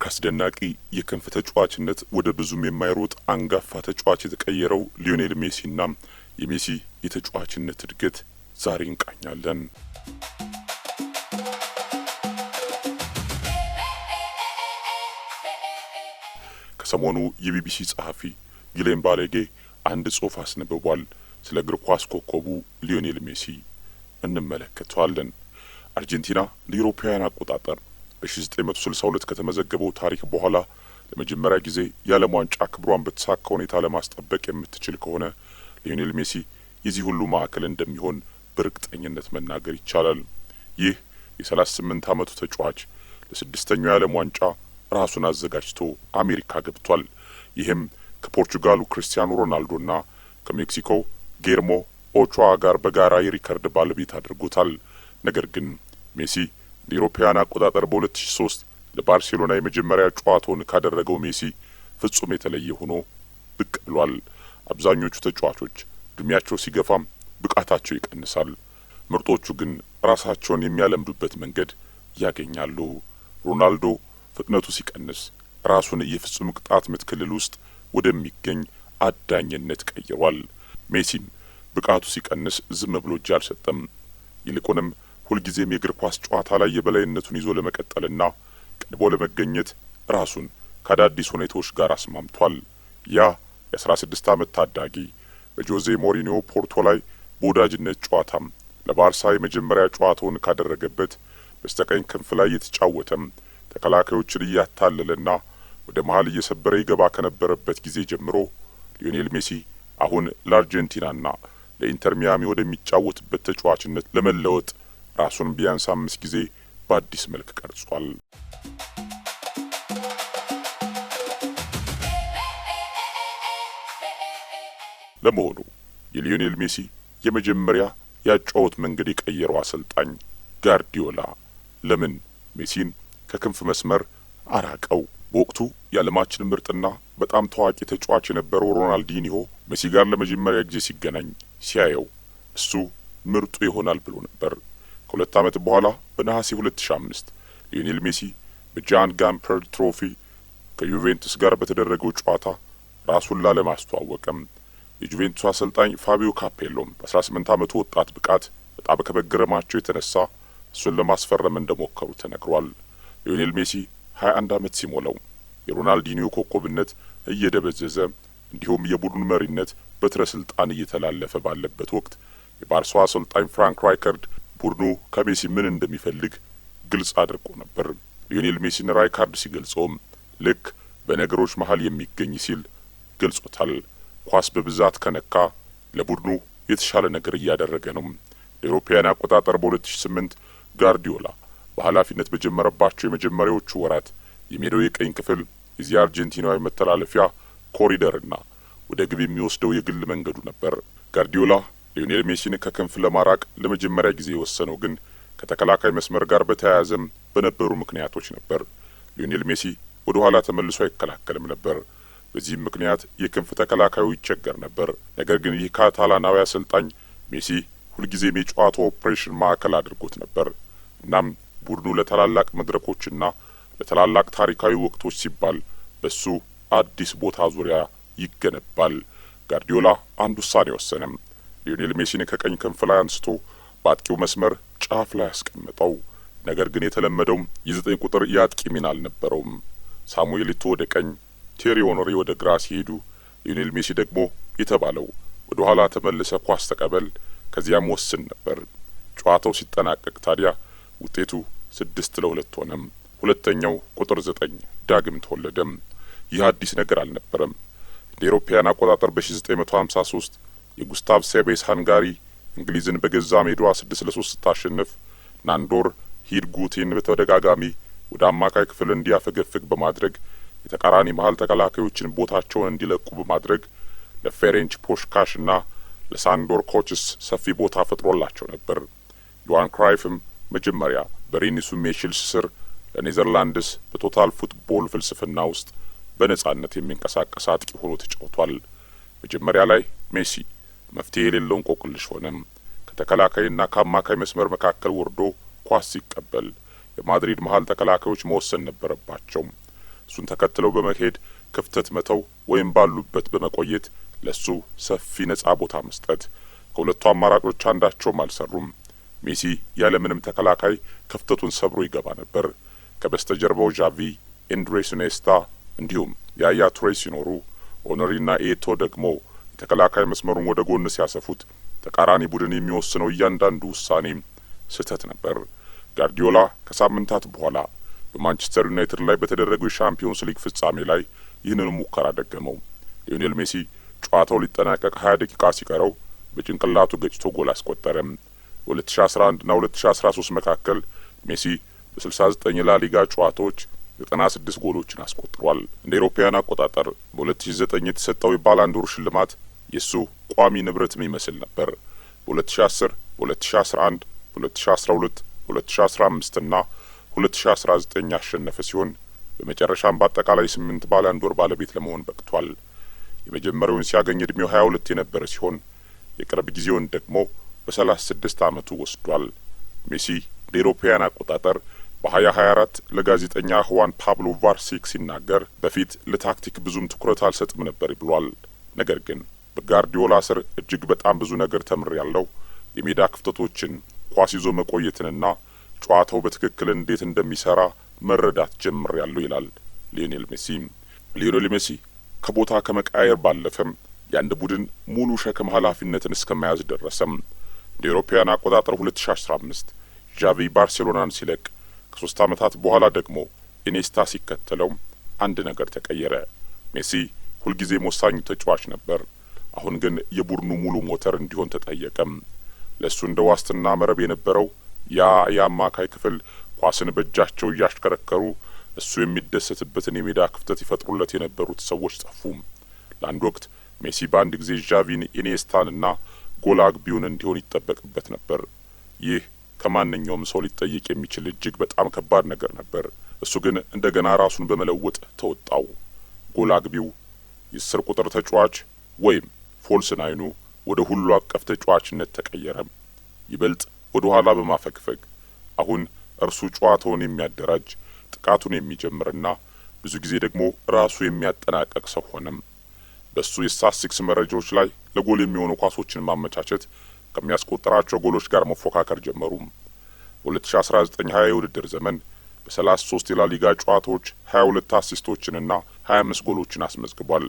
ካስደናቂ የክንፍ ተጫዋችነት ወደ ብዙም የማይሮጥ አንጋፋ ተጫዋች የተቀየረው ሊዮኔል ሜሲና የሜሲ የተጫዋችነት እድገት ዛሬ እንቃኛለን። ከሰሞኑ የቢቢሲ ጸሐፊ ጊሌም ባሌጌ አንድ ጽሑፍ አስነብቧል። ስለ እግር ኳስ ኮከቡ ሊዮኔል ሜሲ እንመለከተዋለን። አርጀንቲና ለአውሮፓውያን አቆጣጠር በ1962 ከተመዘገበው ታሪክ በኋላ ለመጀመሪያ ጊዜ የዓለም ዋንጫ ክብሯን በተሳካ ሁኔታ ለማስጠበቅ የምትችል ከሆነ ሊዮኔል ሜሲ የዚህ ሁሉ ማዕከል እንደሚሆን በእርግጠኝነት መናገር ይቻላል። ይህ የ38 ዓመቱ ተጫዋች ለስድስተኛው የዓለም ዋንጫ ራሱን አዘጋጅቶ አሜሪካ ገብቷል። ይህም ከፖርቹጋሉ ክሪስቲያኖ ሮናልዶና ከሜክሲኮ ጌርሞ ኦቾዋ ጋር በጋራ የሪከርድ ባለቤት አድርጎታል። ነገር ግን ሜሲ ለአውሮፓውያን አቆጣጠር በ2003 ለባርሴሎና የመጀመሪያ ጨዋታውን ካደረገው ሜሲ ፍጹም የተለየ ሆኖ ብቅ ብሏል። አብዛኞቹ ተጫዋቾች እድሜያቸው ሲገፋም ብቃታቸው ይቀንሳል። ምርጦቹ ግን ራሳቸውን የሚያለምዱበት መንገድ ያገኛሉ። ሮናልዶ ፍጥነቱ ሲቀንስ ራሱን የፍጹም ቅጣት ምት ክልል ውስጥ ወደሚገኝ አዳኝነት ቀይሯል። ሜሲም ብቃቱ ሲቀንስ ዝም ብሎ እጅ አልሰጠም። ይልቁንም ሁልጊዜም የእግር ኳስ ጨዋታ ላይ የበላይነቱን ይዞ ለመቀጠልና ቀድሞ ለመገኘት ራሱን ከአዳዲስ ሁኔታዎች ጋር አስማምቷል። ያ የ16 ዓመት ታዳጊ በጆዜ ሞሪኒዮ ፖርቶ ላይ በወዳጅነት ጨዋታም ለባርሳ የመጀመሪያ ጨዋታውን ካደረገበት በስተቀኝ ክንፍ ላይ የተጫወተም ተከላካዮችን እያታለለና ወደ መሃል እየሰበረ ይገባ ከነበረበት ጊዜ ጀምሮ ሊዮኔል ሜሲ አሁን ለአርጀንቲናና ለኢንተር ሚያሚ ወደሚጫወትበት ተጫዋችነት ለመለወጥ ራሱን ቢያንስ 5 ጊዜ በአዲስ መልክ ቀርጿል። ለመሆኑ የሊዮኔል ሜሲ የመጀመሪያ ያጫወት መንገድ የቀየረው አሰልጣኝ ጋርዲዮላ ለምን ሜሲን ከክንፍ መስመር አራቀው? በወቅቱ የዓለማችን ምርጥና በጣም ታዋቂ ተጫዋች የነበረው ሮናልዲኒሆ ሜሲ ጋር ለመጀመሪያ ጊዜ ሲገናኝ ሲያየው እሱ ምርጡ ይሆናል ብሎ ነበር። ከሁለት ዓመት በኋላ በነሐሴ 2005 ሊዮኔል ሜሲ በጃን ጋምፐር ትሮፊ ከዩቬንቱስ ጋር በተደረገው ጨዋታ ራሱን ላለማስተዋወቅም የጁቬንቱስ አሰልጣኝ ፋቢዮ ካፔሎም በ18 ዓመቱ ወጣት ብቃት በጣም ከመገረማቸው የተነሳ እሱን ለማስፈረም እንደሞከሩ ተነግሯል። ሊዮኔል ሜሲ 21 ዓመት ሲሞላው የሮናልዲኒዮ ኮከብነት እየደበዘዘ እንዲሁም የቡድኑ መሪነት በትረ ስልጣን እየተላለፈ ባለበት ወቅት የባርሳው አሰልጣኝ ፍራንክ ራይካርድ ቡድኑ ከሜሲ ምን እንደሚፈልግ ግልጽ አድርጎ ነበር። ሊዮኔል ሜሲን ራይካርድ ሲገልጸውም ልክ በነገሮች መሃል የሚገኝ ሲል ገልጾታል። ኳስ በብዛት ከነካ ለቡድኑ የተሻለ ነገር እያደረገ ነው። ለአውሮፓውያን አቆጣጠር በ2008 ጋርዲዮላ በኃላፊነት በጀመረባቸው የመጀመሪያዎቹ ወራት የሜዳው የቀኝ ክፍል የዚህ አርጀንቲናዊ መተላለፊያ ኮሪደርና ወደ ግብ የሚወስደው የግል መንገዱ ነበር። ጋርዲዮላ ሊዮኔል ሜሲን ከክንፍ ለማራቅ ለመጀመሪያ ጊዜ የወሰነው ግን ከተከላካይ መስመር ጋር በተያያዘም በነበሩ ምክንያቶች ነበር። ሊዮኔል ሜሲ ወደ ኋላ ተመልሶ አይከላከልም ነበር። በዚህም ምክንያት የክንፍ ተከላካዩ ይቸገር ነበር። ነገር ግን ይህ ካታላናዊ አሰልጣኝ ሜሲ ሁልጊዜም የጨዋታው ኦፕሬሽን ማዕከል አድርጎት ነበር። እናም ቡድኑ ለታላላቅ መድረኮችና ለታላላቅ ታሪካዊ ወቅቶች ሲባል በሱ አዲስ ቦታ ዙሪያ ይገነባል። ጋርዲዮላ አንድ ውሳኔ ወሰነም። ሊዮኔል ሜሲን ከቀኝ ክንፍ ላይ አንስቶ በአጥቂው መስመር ጫፍ ላይ ያስቀመጠው። ነገር ግን የተለመደው የ9 ቁጥር የአጥቂ ሚና አልነበረውም። ሳሙኤል ኢቶ ወደ ቀኝ፣ ቴሪ ኦኖሪ ወደ ግራ ሲሄዱ ሊዮኔል ሜሲ ደግሞ የተባለው ወደ ኋላ ተመልሰ ኳስ ተቀበል ከዚያም ወስን ነበር። ጨዋታው ሲጠናቀቅ ታዲያ ውጤቱ 6-2 ሆነም። ሁለተኛው ቁጥር 9 ዳግም ተወለደም። ይህ አዲስ ነገር አልነበረም። እንደ አውሮፓውያን አቆጣጠር በ1953 የጉስታቭ ሴቤስ ሃንጋሪ እንግሊዝን በገዛ ሜዳዋ 6-3 ስታሸንፍ ናንዶር ሂድጉቲን በተደጋጋሚ ወደ አማካይ ክፍል እንዲያፈገፍግ በማድረግ የተቃራኒ መሃል ተከላካዮችን ቦታቸውን እንዲለቁ በማድረግ ለፌሬንች ፖሽካሽና ለሳንዶር ኮችስ ሰፊ ቦታ ፈጥሮላቸው ነበር። ዮሃን ክራይፍም መጀመሪያ በሬኒሱ ሜሽልስ ስር ለኔዘርላንድስ በቶታል ፉትቦል ፍልስፍና ውስጥ በነጻነት የሚንቀሳቀስ አጥቂ ሆኖ ተጫውቷል። መጀመሪያ ላይ ሜሲ መፍትሄ የሌለው እንቆቅልሽ ሆነም። ከተከላካይና ከአማካይ መስመር መካከል ወርዶ ኳስ ሲቀበል የማድሪድ መሃል ተከላካዮች መወሰን ነበረባቸው። እሱን ተከትለው በመሄድ ክፍተት መተው ወይም ባሉበት በመቆየት ለሱ ሰፊ ነጻ ቦታ መስጠት። ከሁለቱ አማራጮች አንዳቸውም አልሰሩም። ሜሲ ያለምንም ተከላካይ ክፍተቱን ሰብሮ ይገባ ነበር። ከበስተጀርባው ዣቪ፣ ኤንድሬስ ኢኒየስታ እንዲሁም ያያ ቱሬ ሲኖሩ ኦነሪና ኤቶ ደግሞ የተከላካይ መስመሩን ወደ ጎን ሲያሰፉት ተቃራኒ ቡድን የሚወስነው እያንዳንዱ ውሳኔ ስህተት ነበር። ጋርዲዮላ ከሳምንታት በኋላ በማንቸስተር ዩናይትድ ላይ በተደረገው የሻምፒዮንስ ሊግ ፍጻሜ ላይ ይህንን ሙከራ ደገመው። ሊዮኔል ሜሲ ጨዋታው ሊጠናቀቅ 20 ደቂቃ ሲቀረው በጭንቅላቱ ገጭቶ ጎል አስቆጠረ። በ2011 እና 2013 መካከል ሜሲ በ69 ላሊጋ ጨዋታዎች 96 ጎሎችን አስቆጥሯል። እንደ አውሮፓውያን አቆጣጠር በ2009 የተሰጠው የባላንዶር ሽልማት የሱ ቋሚ ንብረትም ይመስል ነበር። በ2010፣ በ2011፣ በ2012፣ በ2015 እና 2019 ያሸነፈ ሲሆን በመጨረሻም በአጠቃላይ 8 ባላንዶር ባለቤት ለመሆን በቅቷል። የመጀመሪያውን ሲያገኝ እድሜው 22 የነበረ ሲሆን የቅርብ ጊዜውን ደግሞ በ36 ዓመቱ ወስዷል። ሜሲ እንደ አውሮፓውያን አቆጣጠር በ2024 ለጋዜጠኛ ሁዋን ፓብሎ ቫርሲክ ሲናገር በፊት ለታክቲክ ብዙም ትኩረት አልሰጥም ነበር ብሏል። ነገር ግን በጋርዲዮላ ስር እጅግ በጣም ብዙ ነገር ተምሬያለሁ። የሜዳ ክፍተቶችን፣ ኳስ ይዞ መቆየትንና ጨዋታው በትክክል እንዴት እንደሚሰራ መረዳት ጀምሬያለሁ ይላል ሊዮኔል ሜሲ። ሊዮኔል ሜሲ ከቦታ ከመቃየር ባለፈም የአንድ ቡድን ሙሉ ሸክም ኃላፊነትን እስከመያዝ ደረሰም። እንደ አውሮፓውያን አቆጣጠር 2015 ዣቪ ባርሴሎናን ሲለቅ ከ3 ዓመታት በኋላ ደግሞ ኢኒየስታ ሲከተለው አንድ ነገር ተቀየረ። ሜሲ ሁልጊዜም ወሳኙ ተጫዋች ነበር። አሁን ግን የቡድኑ ሙሉ ሞተር እንዲሆን ተጠየቀም። ለሱ እንደ ዋስትና መረብ የነበረው ያ የአማካይ ክፍል ኳስን በእጃቸው እያሽከረከሩ እሱ የሚደሰትበትን የሜዳ ክፍተት ይፈጥሩለት የነበሩት ሰዎች ጠፉ። ለአንድ ወቅት ሜሲ በአንድ ጊዜ ዣቪን፣ ኢኒየስታንና ጎል አግቢውን እንዲሆን ይጠበቅበት ነበር። ይህ ከማንኛውም ሰው ሊጠየቅ የሚችል እጅግ በጣም ከባድ ነገር ነበር። እሱ ግን እንደገና ራሱን በመለወጥ ተወጣው። ጎል አግቢው፣ የ10 ቁጥር ተጫዋች ወይም ፎልስ ናይኑ ወደ ሁሉ አቀፍ ተጫዋችነት ተቀየረ። ይበልጥ ወደ ኋላ በማፈግፈግ አሁን እርሱ ጨዋታውን የሚያደራጅ፣ ጥቃቱን የሚጀምርና ብዙ ጊዜ ደግሞ ራሱ የሚያጠናቀቅ ሰው ሆነም። በሱ የስታትስቲክስ መረጃዎች ላይ ለጎል የሚሆኑ ኳሶችን ማመቻቸት ከሚያስቆጥራቸው ጎሎች ጋር መፎካከር ጀመሩ። በ2019-20 የውድድር ዘመን በ33 የላሊጋ ጨዋታዎች 22 አሲስቶችንና 25 ጎሎችን አስመዝግቧል።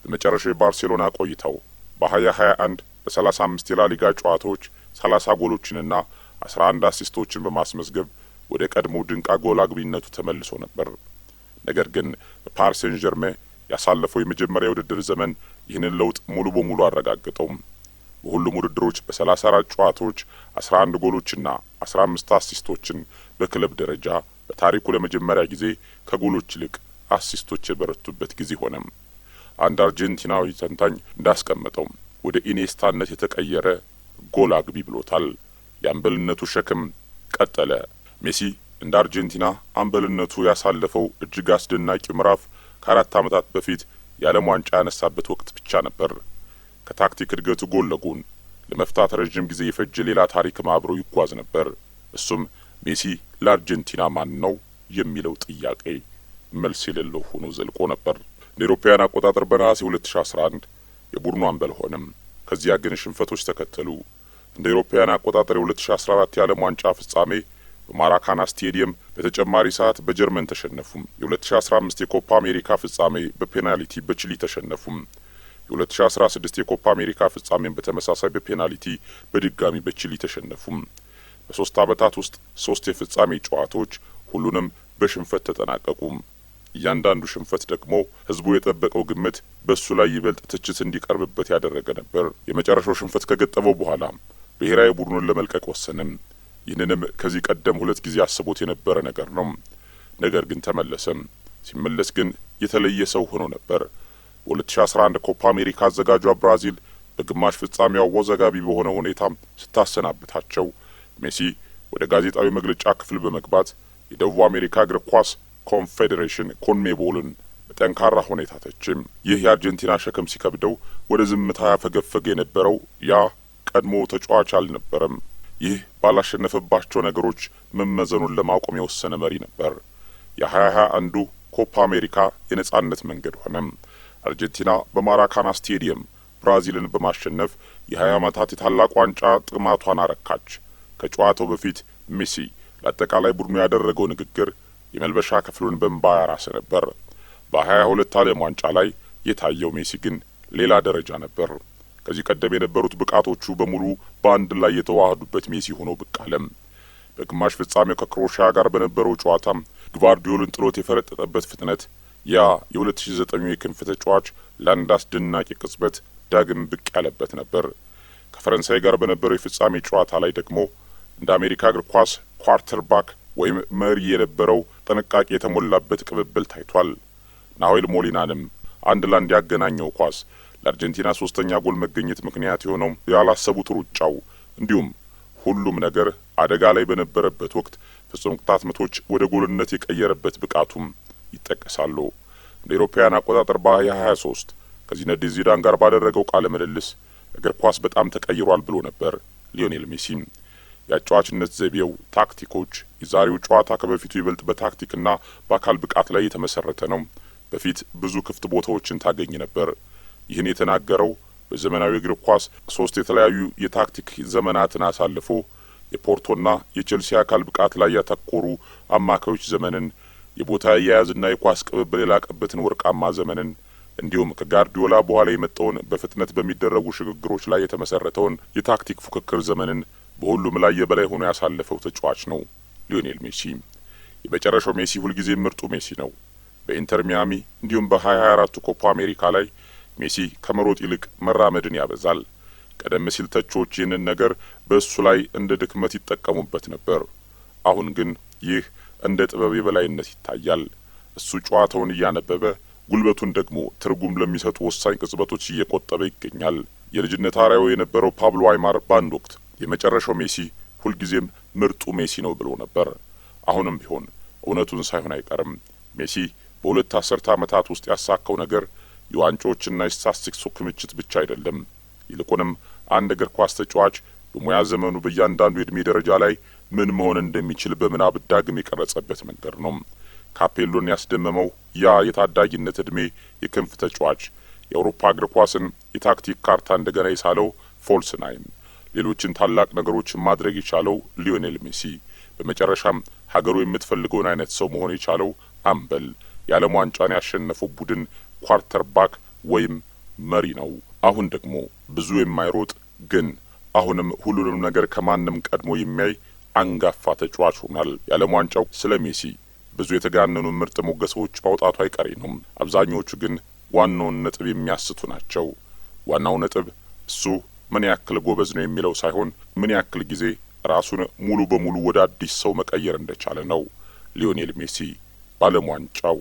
በመጨረሻው የባርሴሎና ቆይታው በ2021 በ35 የላሊጋ ጨዋታዎች 30 ጎሎችንና 11 አሲስቶችን በማስመዝገብ ወደ ቀድሞ ድንቅ ጎል አግቢነቱ ተመልሶ ነበር። ነገር ግን በፓሪስ ሴን ዠርሜን ያሳለፈው የመጀመሪያ የውድድር ዘመን ይህንን ለውጥ ሙሉ በሙሉ አረጋግጠው። በሁሉም ውድድሮች በ34 ጨዋታዎች 11 ጎሎችና 15 አሲስቶችን በክለብ ደረጃ በታሪኩ ለመጀመሪያ ጊዜ ከጎሎች ይልቅ አሲስቶች የበረቱበት ጊዜ ሆነም። አንድ አርጀንቲናዊ ተንታኝ እንዳስቀመጠው ወደ ኢኒየስታነት የተቀየረ ጎል አግቢ ብሎታል። የአምበልነቱ ሸክም ቀጠለ። ሜሲ እንደ አርጀንቲና አምበልነቱ ያሳለፈው እጅግ አስደናቂ ምዕራፍ ከ4 ዓመታት በፊት የዓለም ዋንጫ ያነሳበት ወቅት ብቻ ነበር። ከታክቲክ እድገቱ ጎን ለጎን ለመፍታት ረዥም ጊዜ የፈጀ ሌላ ታሪክም አብሮ ይጓዝ ነበር። እሱም ሜሲ ለአርጀንቲና ማን ነው የሚለው ጥያቄ መልስ የሌለው ሆኖ ዘልቆ ነበር። እንደ አውሮፓውያን አቆጣጠር በነሐሴ 2011 የቡድኑ አምበል ሆነም። ከዚያ ግን ሽንፈቶች ተከተሉ። እንደ አውሮፓውያን አቆጣጠር የ2014 የዓለም ዋንጫ ፍጻሜ በማራካና ስቴዲየም በተጨማሪ ሰዓት በጀርመን ተሸነፉም። የ2015 የኮፓ አሜሪካ ፍጻሜ በፔናልቲ በቺሊ ተሸነፉም። የ2016 የኮፓ አሜሪካ ፍጻሜን በተመሳሳይ በፔናልቲ በድጋሚ በቺሊ ተሸነፉም። በ3 ዓመታት ውስጥ 3 የፍጻሜ ጨዋታዎች ሁሉንም በሽንፈት ተጠናቀቁም። እያንዳንዱ ሽንፈት ደግሞ ህዝቡ የጠበቀው ግምት በሱ ላይ ይበልጥ ትችት እንዲቀርብበት ያደረገ ነበር። የመጨረሻው ሽንፈት ከገጠመው በኋላ ብሔራዊ ቡድኑን ለመልቀቅ ወሰነም። ይህንንም ከዚህ ቀደም 2 ጊዜ አስቦት የነበረ ነገር ነው። ነገር ግን ተመለሰም። ሲመለስ ግን የተለየ ሰው ሆኖ ነበር። በ2011 ኮፓ አሜሪካ አዘጋጇ ብራዚል በግማሽ ፍጻሜው አወዛጋቢ በሆነ ሁኔታ ስታሰናብታቸው ሜሲ ወደ ጋዜጣዊ መግለጫ ክፍል በመግባት የደቡብ አሜሪካ እግር ኳስ ኮንፌዴሬሽን ኮንሜቦልን በጠንካራ ሁኔታ ተችም። ይህ የአርጀንቲና ሸክም ሲከብደው ወደ ዝምታ ያፈገፈገ የነበረው ያ ቀድሞ ተጫዋች አልነበረም። ይህ ባላሸነፈባቸው ነገሮች መመዘኑን ለማቆም የወሰነ መሪ ነበር። የ2021 ኮፓ አሜሪካ የነጻነት መንገድ ሆነ። አርጀንቲና በማራካና ስቴዲየም ብራዚልን በማሸነፍ የ20 ዓመታት የታላቅ ዋንጫ ጥማቷን አረካች። ከጨዋታው በፊት ሜሲ ለአጠቃላይ ቡድኑ ያደረገው ንግግር የመልበሻ ክፍሉን በእንባ ያራሰ ነበር። በ22 ዓለም ዋንጫ ላይ የታየው ሜሲ ግን ሌላ ደረጃ ነበር። ከዚህ ቀደም የነበሩት ብቃቶቹ በሙሉ በአንድ ላይ የተዋሃዱበት ሜሲ ሆኖ ብቅ አለም። በግማሽ ፍጻሜው ከክሮኤሺያ ጋር በነበረው ጨዋታ ግቫርዲዮልን ጥሎት የፈረጠጠበት ፍጥነት፣ ያ የ2009 የክንፍ ተጫዋች ለአንድ አስደናቂ ቅጽበት ዳግም ብቅ ያለበት ነበር። ከፈረንሳይ ጋር በነበረው የፍጻሜ ጨዋታ ላይ ደግሞ እንደ አሜሪካ እግር ኳስ ኳርተርባክ ወይም መሪ የነበረው ጥንቃቄ የተሞላበት ቅብብል ታይቷል። ናሆል ሞሊናንም አንድ ለአንድ ያገናኘው ኳስ ለአርጀንቲና ሶስተኛ ጎል መገኘት ምክንያት የሆነው ያላሰቡት ሩጫው እንዲሁም ሁሉም ነገር አደጋ ላይ በነበረበት ወቅት ፍጹም ቅጣት ምቶች ወደ ጎልነት የቀየረበት ብቃቱም ይጠቀሳሉ። እንደ አውሮፓውያን አቆጣጠር በ2023 ከዚነዲን ዚዳን ጋር ባደረገው ቃለ ምልልስ እግር ኳስ በጣም ተቀይሯል ብሎ ነበር ሊዮኔል ሜሲ። የአጨዋችነት ዘይቤው፣ ታክቲኮች፣ የዛሬው ጨዋታ ከበፊቱ ይበልጥ በታክቲክና በአካል ብቃት ላይ የተመሰረተ ነው። በፊት ብዙ ክፍት ቦታዎችን ታገኝ ነበር። ይህን የተናገረው በዘመናዊ እግር ኳስ 3 የተለያዩ የታክቲክ ዘመናትን አሳልፎ የፖርቶና የቼልሲ አካል ብቃት ላይ ያተኮሩ አማካዮች ዘመንን፣ የቦታ አያያዝና የኳስ ቅብብል የላቀበትን ወርቃማ ዘመንን እንዲሁም ከጋርዲዮላ በኋላ የመጣውን በፍጥነት በሚደረጉ ሽግግሮች ላይ የተመሰረተውን የታክቲክ ፉክክር ዘመንን በሁሉም ላይ የበላይ ሆኖ ያሳለፈው ተጫዋች ነው ሊዮኔል ሜሲ። የመጨረሻው ሜሲ ሁልጊዜም ምርጡ ሜሲ ነው። በኢንተር ሚያሚ እንዲሁም በ2024 ኮፓ አሜሪካ ላይ ሜሲ ከመሮጥ ይልቅ መራመድን ያበዛል። ቀደም ሲል ተቾች ይህንን ነገር በእሱ ላይ እንደ ድክመት ይጠቀሙበት ነበር። አሁን ግን ይህ እንደ ጥበብ የበላይነት ይታያል። እሱ ጨዋታውን እያነበበ ጉልበቱን ደግሞ ትርጉም ለሚሰጡ ወሳኝ ቅጽበቶች እየቆጠበ ይገኛል። የልጅነት አርአያው የነበረው ፓብሎ አይማር በአንድ ወቅት የመጨረሻው ሜሲ ሁልጊዜም ምርጡ ሜሲ ነው ብሎ ነበር። አሁንም ቢሆን እውነቱን ሳይሆን አይቀርም። ሜሲ በሁለት አስርተ ዓመታት ውስጥ ያሳካው ነገር የዋንጫዎችና የስታቲስቲክሱ ክምችት ብቻ አይደለም። ይልቁንም አንድ እግር ኳስ ተጫዋች በሙያ ዘመኑ በእያንዳንዱ የእድሜ ደረጃ ላይ ምን መሆን እንደሚችል በምናብ ዳግም የቀረጸበት መንገድ ነው። ካፔሎን ያስደመመው ያ የታዳጊነት እድሜ የክንፍ ተጫዋች የአውሮፓ እግር ኳስን የታክቲክ ካርታ እንደገና የሳለው ፎልስናይም፣ ሌሎችን ታላቅ ነገሮችን ማድረግ የቻለው ሊዮኔል ሜሲ፣ በመጨረሻም ሀገሩ የምትፈልገውን አይነት ሰው መሆን የቻለው አምበል፣ የዓለም ዋንጫን ያሸነፈው ቡድን ኳርተርባክ ወይም መሪ ነው። አሁን ደግሞ ብዙ የማይሮጥ ግን አሁንም ሁሉንም ነገር ከማንም ቀድሞ የሚያይ አንጋፋ ተጫዋች ሆኗል። የዓለም ዋንጫው ስለ ሜሲ ብዙ የተጋነኑ ምርጥ ሞገሶች ማውጣቱ አይቀሬ ነው። አብዛኞቹ ግን ዋናውን ነጥብ የሚያስቱ ናቸው። ዋናው ነጥብ እሱ ምን ያክል ጎበዝ ነው የሚለው ሳይሆን ምን ያክል ጊዜ ራሱን ሙሉ በሙሉ ወደ አዲስ ሰው መቀየር እንደቻለ ነው። ሊዮኔል ሜሲ በዓለም ዋንጫው